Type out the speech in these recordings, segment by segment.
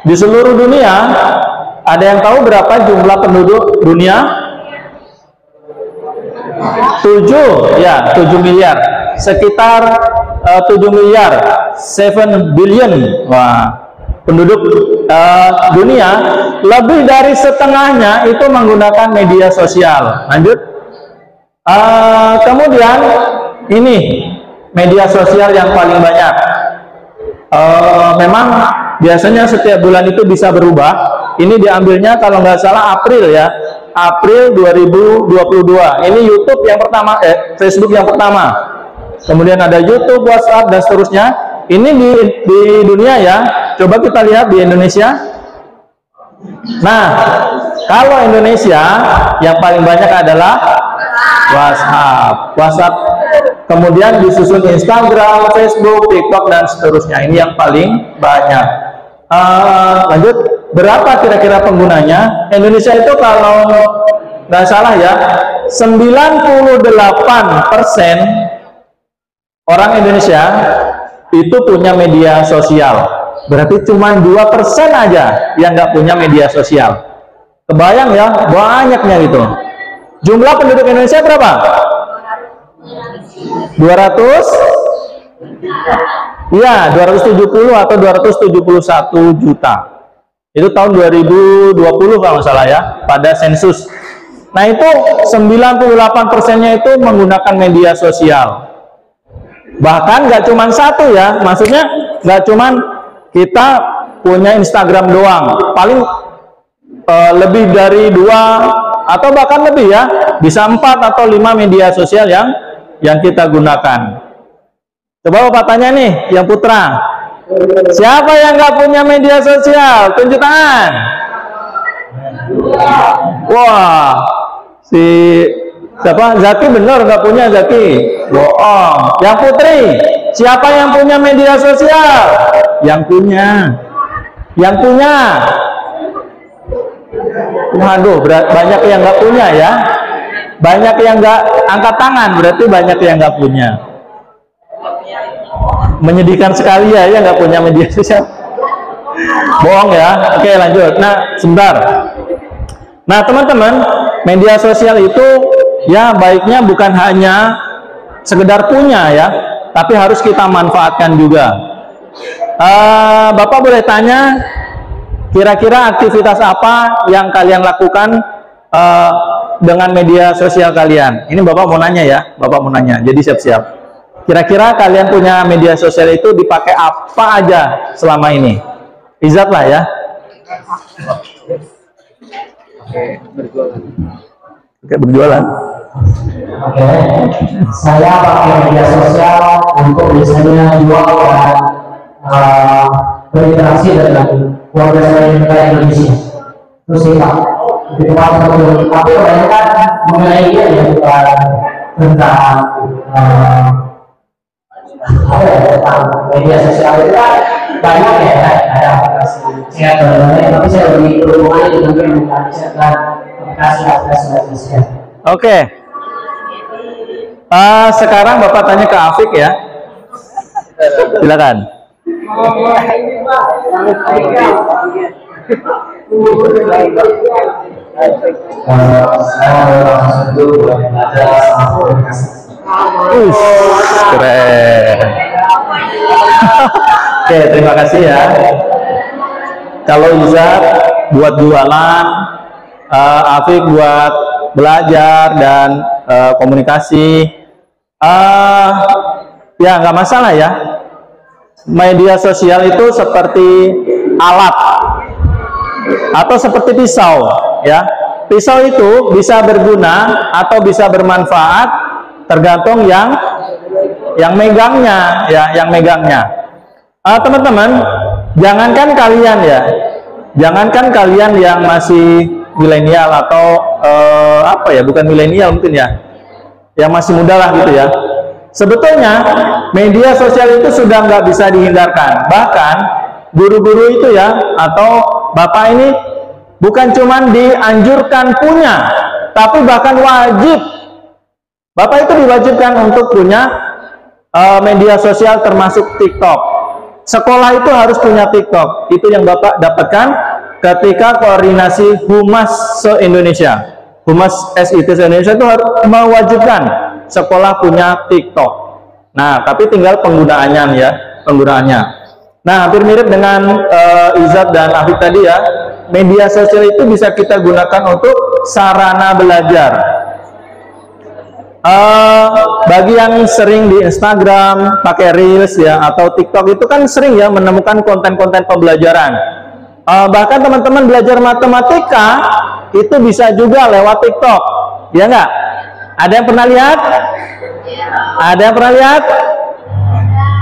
Di seluruh dunia, ada yang tahu berapa jumlah penduduk dunia? 7, ya, 7 miliar. Sekitar 7 miliar, 7 billion. Wah, penduduk dunia, lebih dari setengahnya itu menggunakan media sosial. Lanjut. Kemudian ini media sosial yang paling banyak. Memang biasanya setiap bulan itu bisa berubah. Ini diambilnya kalau nggak salah April ya, April 2022. Ini YouTube yang pertama, Facebook yang pertama. Kemudian ada YouTube, WhatsApp dan seterusnya. Ini di dunia ya. Coba kita lihat di Indonesia. Nah, kalau Indonesia yang paling banyak adalah WhatsApp. Kemudian disusul Instagram, Facebook, TikTok dan seterusnya. Ini yang paling banyak. Lanjut, berapa kira-kira penggunanya? Indonesia itu kalau nggak salah ya, 98% orang Indonesia itu punya media sosial. Berarti cuma 2% aja yang nggak punya media sosial. Kebayang ya, banyaknya gitu. Jumlah penduduk Indonesia berapa? 200? Iya, 270 atau 271 juta. Itu tahun 2020 kalau nggak salah ya, pada sensus. Nah itu 98%-nya itu menggunakan media sosial. Bahkan nggak cuma satu ya, maksudnya nggak cuma kita punya Instagram doang, paling lebih dari 2 atau bahkan lebih ya, bisa 4 atau 5 media sosial yang kita gunakan. Coba Bapak tanya nih, yang putra, siapa yang nggak punya media sosial? Tunjuk tangan. Wah, siapa? Zaki bener nggak punya, Zaki? Bohong. Yang putri, siapa yang punya media sosial? Yang punya. Waduh, banyak yang nggak punya ya. Banyak yang nggak angkat tangan, berarti banyak yang nggak punya. Menyedihkan sekali ya, nggak punya media sosial. Bohong ya. Oke, lanjut. Nah, sebentar. Nah, teman-teman, media sosial itu ya baiknya bukan hanya sekedar punya ya, tapi harus kita manfaatkan juga. Bapak boleh tanya, kira-kira aktivitas apa yang kalian lakukan dengan media sosial kalian? Ini Bapak mau nanya ya, Bapak mau nanya, jadi siap-siap. Kira-kira kalian punya media sosial itu dipakai apa aja selama ini? Izzat lah ya. Oke, berjualan. Oke, saya pakai media sosial untuk biasanya jual dan berinteraksi dengan warga saya yang di Indonesia. Terus sih Pak, di tempat tertentu. Tapi kebanyakan mengenai dia ya, bukan tentang tentang media sosial itu kan banyak ya, ada aplikasi chat dan lain-lain. Tapi saya lebih berhubungan dengan komunikasi dan aplikasi sosial. Oke. Sekarang Bapak tanya ke Afik ya. Silakan. Keren. Oke, terima kasih ya. Kalau Izzat buat jualan, Afik buat belajar dan komunikasi, ya nggak masalah ya. Media sosial itu seperti alat atau seperti pisau ya. Pisau itu bisa berguna atau bisa bermanfaat tergantung yang megangnya ya, yang megangnya. Teman-teman, jangankan kalian yang masih milenial atau bukan milenial mungkin ya, yang masih muda lah gitu ya. Sebetulnya media sosial itu sudah nggak bisa dihindarkan. Bahkan guru-guru itu ya, atau Bapak ini bukan cuma dianjurkan punya, tapi bahkan wajib. Bapak itu diwajibkan untuk punya media sosial termasuk TikTok. Sekolah itu harus punya TikTok. Itu yang Bapak dapatkan ketika koordinasi Humas se-Indonesia. Humas SIT se-Indonesia itu harus mewajibkan sekolah punya TikTok. Nah, tapi tinggal penggunaannya ya, penggunaannya. Nah, hampir mirip dengan Izat dan Afif tadi ya. Media sosial itu bisa kita gunakan untuk sarana belajar. Bagi yang sering di Instagram pakai Reels ya atau TikTok itu kan sering ya menemukan konten-konten pembelajaran. Bahkan teman-teman belajar matematika itu bisa juga lewat TikTok, ya nggak? Ada yang pernah lihat? Ada yang pernah lihat?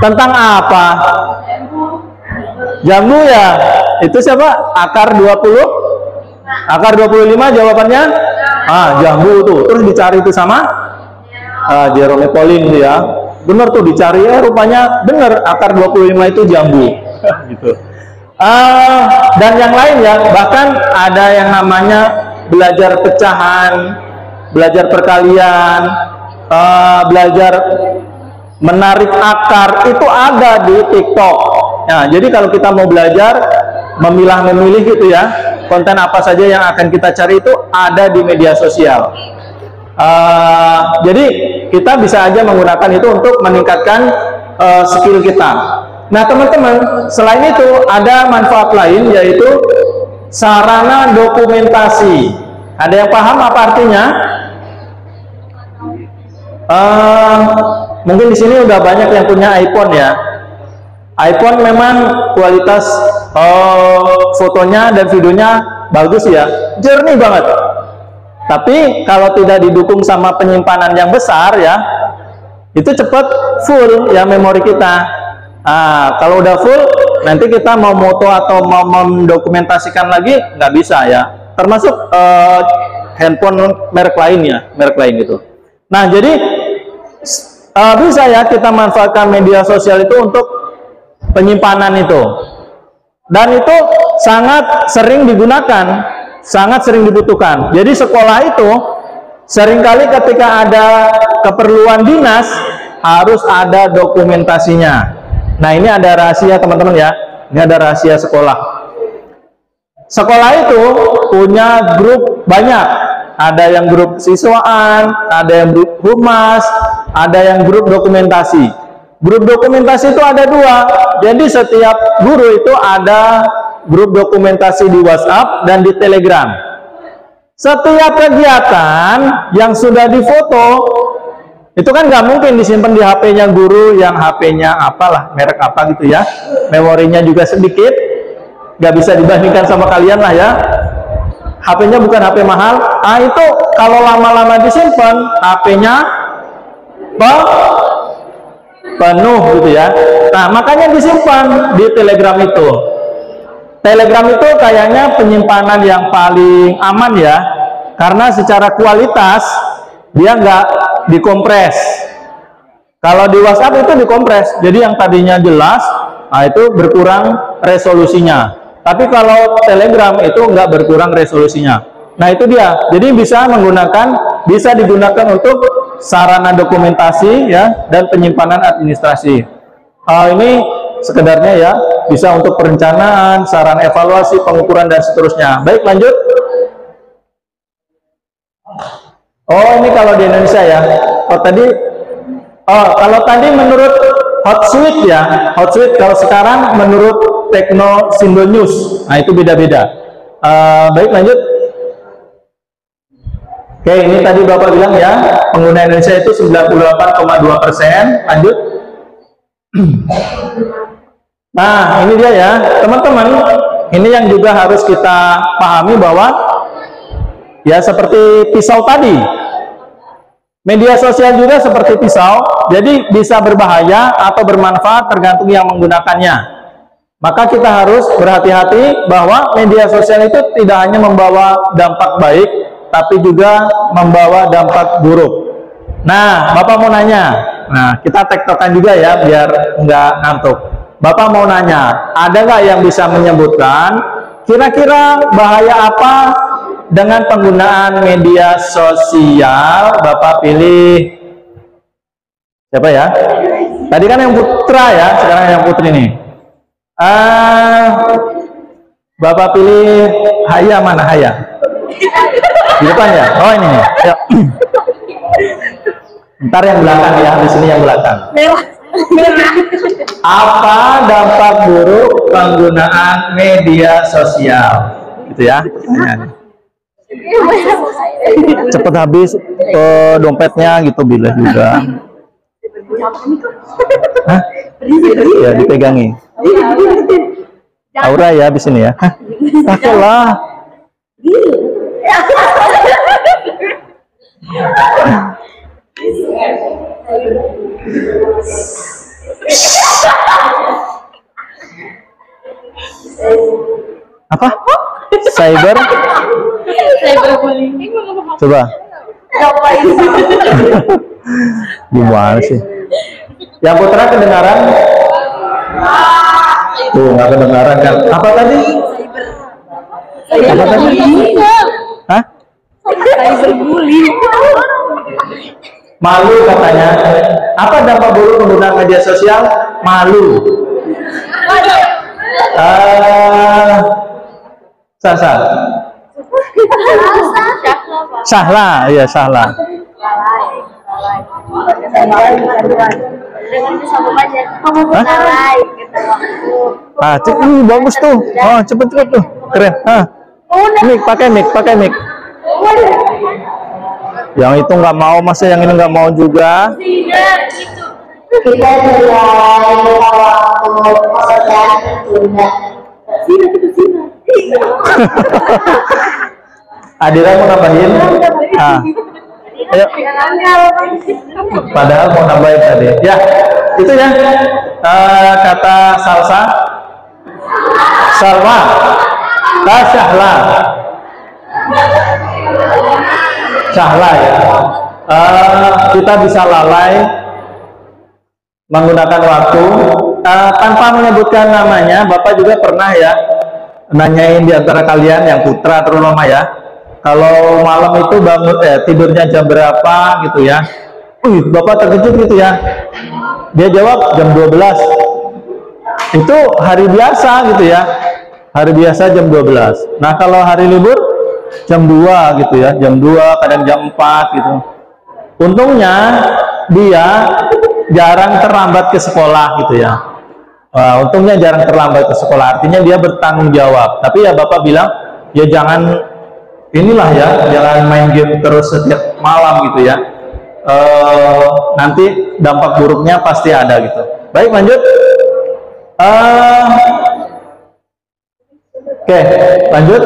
Tentang apa? Jambu ya? Itu siapa? Akar 20? Akar 25 jawabannya? Jambu tuh. Terus dicari itu sama Jerome Pauline itu ya. Bener tuh dicari rupanya bener akar 25 itu jambu. Gitu. Dan yang lain ya, bahkan ada yang namanya belajar pecahan, belajar perkalian, belajar menarik akar, itu ada di TikTok. Nah, jadi kalau kita mau belajar memilah-memilih gitu ya, konten apa saja yang akan kita cari itu ada di media sosial. Jadi kita bisa aja menggunakan itu untuk meningkatkan skill kita. Nah teman-teman, selain itu ada manfaat lain yaitu sarana dokumentasi. Ada yang paham apa artinya? Mungkin di sini udah banyak yang punya iPhone ya. iPhone memang kualitas fotonya dan videonya bagus ya, jernih banget. Tapi kalau tidak didukung sama penyimpanan yang besar ya, itu cepat full ya memori kita. Kalau udah full, nanti kita mau moto atau mau mendokumentasikan lagi nggak bisa ya. Termasuk handphone merek lain ya, merek lain gitu. Nah jadi bisa ya kita manfaatkan media sosial itu untuk penyimpanan itu. Dan itu sangat sering digunakan, sangat sering dibutuhkan. Jadi sekolah itu seringkali ketika ada keperluan dinas harus ada dokumentasinya. Nah ini ada rahasia teman-teman ya, ini ada rahasia sekolah. Sekolah itu punya grup banyak, ada yang grup siswaan, ada yang grup humas, ada yang grup dokumentasi. Grup dokumentasi itu ada 2, jadi setiap guru itu ada grup dokumentasi di WhatsApp dan di Telegram. Setiap kegiatan yang sudah difoto itu kan nggak mungkin disimpan di HP-nya guru yang HP-nya apalah, merek apa gitu ya, memorinya juga sedikit, nggak bisa dibandingkan sama kalian lah ya. HP-nya bukan HP mahal. Itu kalau lama-lama disimpan HP-nya penuh gitu ya. Nah makanya disimpan di Telegram itu. Telegram itu kayaknya penyimpanan yang paling aman ya, karena secara kualitas dia nggak dikompres. Kalau di WhatsApp itu dikompres, jadi yang tadinya jelas, itu berkurang resolusinya. Tapi kalau Telegram itu nggak berkurang resolusinya. Nah itu dia. Jadi bisa digunakan untuk sarana dokumentasi ya dan penyimpanan administrasi. Ini sekedarnya ya, bisa untuk perencanaan, sarana evaluasi, pengukuran dan seterusnya. Baik, lanjut. Oh, ini kalau di Indonesia ya. Kalau tadi menurut Hotsuite ya, Hotsuite. Kalau sekarang menurut Tekno Sindo News. Nah, itu beda-beda. Baik, lanjut. Oke, ini tadi Bapak bilang ya, pengguna Indonesia itu 98,2%. Lanjut. Nah, ini dia ya, teman-teman. Ini yang juga harus kita pahami bahwa ya seperti pisau tadi. Media sosial juga seperti pisau, jadi bisa berbahaya atau bermanfaat tergantung yang menggunakannya. Maka kita harus berhati-hati bahwa media sosial itu tidak hanya membawa dampak baik, tapi juga membawa dampak buruk. Nah, Bapak mau nanya, nah kita tektokan juga ya, biar nggak ngantuk. Bapak mau nanya, ada nggak yang bisa menyebutkan kira-kira bahaya apa dengan penggunaan media sosial? Bapak pilih siapa ya? Tadi kan yang putra ya, sekarang yang putri nih. Bapak pilih Haya, mana Haya? Di depan ya? Oh ini nih. Yuk. Ntar yang belakang ya, di sini yang belakang. Apa dampak buruk penggunaan media sosial? Gitu ya. Cepet habis dompetnya gitu bila juga. Hah? Ya dipegangi. Aura ya di sini ya. Pakailah. Apa? Cyberbullying. Coba. Gimana sih? Yang Putra kedengaran? Tuh nggak kedengaran kan? Apa tadi? Apa tadi? Hah? Cyberbullying. Malu katanya. Apa dampak buruk penggunaan media sosial? Malu. Sahla, iya Sahla. Bagus tuh. Oh, cepet tuh. Keren. Pakai mic. Yang itu nggak mau, masa yang ini nggak mau juga? Kita mulai waktu pekerjaan tertunda. Adira mau nambahin? Ayo. Padahal mau nambahin tadi. Ya, itu ya. Kata Salsa, Salma, Syahla ya. Kita bisa lalai menggunakan waktu tanpa menyebutkan namanya. Bapak juga pernah ya nanyain di antara kalian yang putra terutama ya, kalau malam itu bangun tidurnya jam berapa gitu ya. Bapak terkejut gitu ya. Dia jawab jam 12. Itu hari biasa gitu ya. Hari biasa jam 12. Nah, kalau hari libur jam 2 gitu ya. Jam 2, kadang jam 4 gitu. Untungnya dia jarang terlambat ke sekolah gitu ya. Untungnya jarang terlambat ke sekolah, artinya dia bertanggung jawab. Tapi ya Bapak bilang, ya jangan inilah ya, jangan main game terus setiap malam gitu ya. Nanti dampak buruknya pasti ada gitu. Baik, lanjut. Oke, lanjut.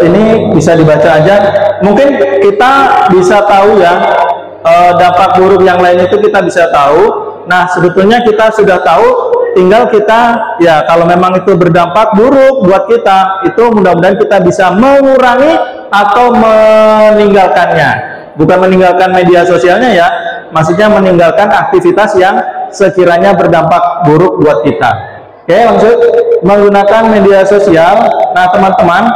Ini bisa dibaca aja. Mungkin kita bisa tahu ya, dampak buruk yang lain itu kita bisa tahu. Nah, sebetulnya kita sudah tahu, tinggal kita ya kalau memang itu berdampak buruk buat kita, itu mudah-mudahan kita bisa mengurangi atau meninggalkannya. Bukan meninggalkan media sosialnya ya, maksudnya meninggalkan aktivitas yang sekiranya berdampak buruk buat kita. Oke, maksud menggunakan media sosial. Nah, teman-teman,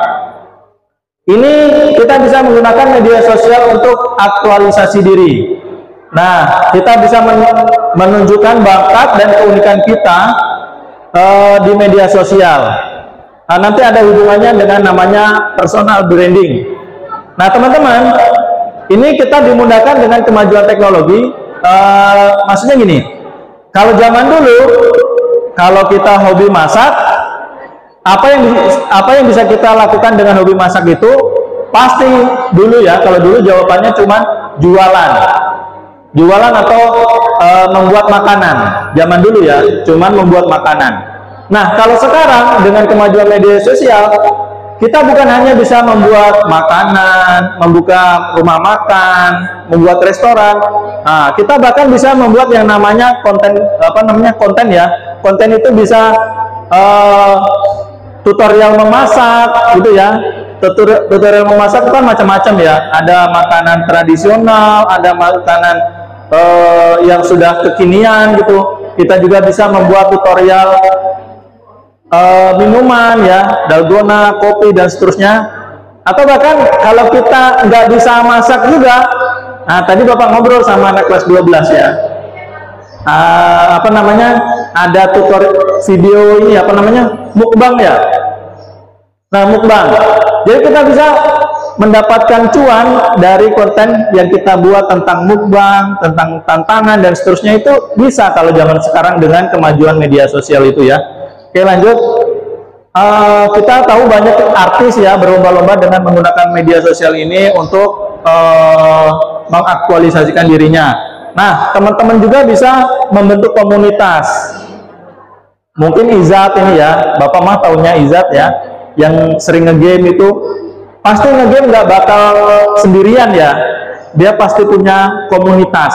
ini kita bisa menggunakan media sosial untuk aktualisasi diri. Nah, kita bisa menunjukkan bakat dan keunikan kita di media sosial. Nah, nanti ada hubungannya dengan namanya personal branding. Nah, teman-teman, ini kita dimudahkan dengan kemajuan teknologi. Maksudnya gini, kalau zaman dulu, kalau kita hobi masak, apa yang bisa kita lakukan dengan hobi masak itu? Pasti dulu ya, kalau dulu jawabannya cuma jualan atau membuat makanan. Zaman dulu ya, cuman membuat makanan. Nah, kalau sekarang dengan kemajuan media sosial, kita bukan hanya bisa membuat makanan, membuka rumah makan, membuat restoran. Nah, kita bahkan bisa membuat yang namanya konten, konten ya. Konten itu bisa tutorial memasak gitu ya. Tutorial memasak itu kan macam-macam ya. Ada makanan tradisional, ada makanan yang sudah kekinian gitu. Kita juga bisa membuat tutorial minuman ya, dalgona, kopi dan seterusnya. Atau bahkan kalau kita nggak bisa masak juga, nah tadi Bapak ngobrol sama anak kelas 12 ya, ada tutorial video ini apa namanya, mukbang ya. Nah, mukbang. Jadi kita bisa mendapatkan cuan dari konten yang kita buat tentang mukbang, tentang tantangan dan seterusnya, itu bisa kalau zaman sekarang dengan kemajuan media sosial itu ya. Oke, lanjut. Kita tahu banyak artis ya berlomba-lomba dengan menggunakan media sosial ini untuk mengaktualisasikan dirinya. Nah, teman-teman juga bisa membentuk komunitas. Mungkin Izat ini ya, Bapak mah taunya Izat ya, yang sering ngegame itu, pasti ngegame nggak bakal sendirian ya, dia pasti punya komunitas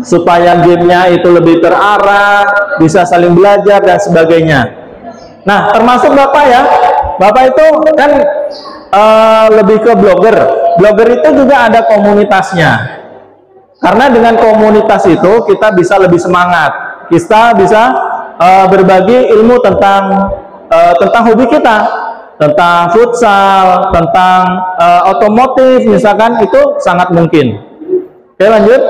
supaya gamenya itu lebih terarah, bisa saling belajar dan sebagainya. Nah, termasuk Bapak ya, Bapak itu kan lebih ke blogger. Blogger itu juga ada komunitasnya. Karena dengan komunitas itu kita bisa lebih semangat, kita bisa berbagi ilmu tentang hobi kita, tentang futsal, tentang otomotif misalkan, itu sangat mungkin. Oke, lanjut.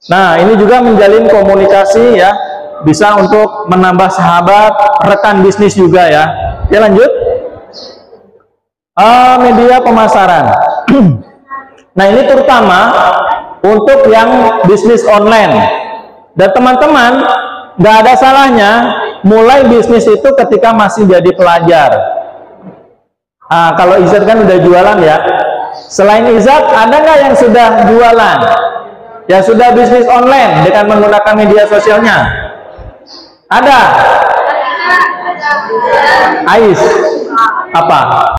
Nah, ini juga menjalin komunikasi ya, bisa untuk menambah sahabat, rekan bisnis juga ya. Oke, lanjut. Media pemasaran. Nah, ini terutama untuk yang bisnis online. Dan teman-teman, nggak ada salahnya mulai bisnis itu ketika masih jadi pelajar. Kalau Izat kan udah jualan ya. Selain Izat, ada nggak yang sudah jualan? Yang sudah bisnis online dengan menggunakan media sosialnya? Ada? Ais? Apa?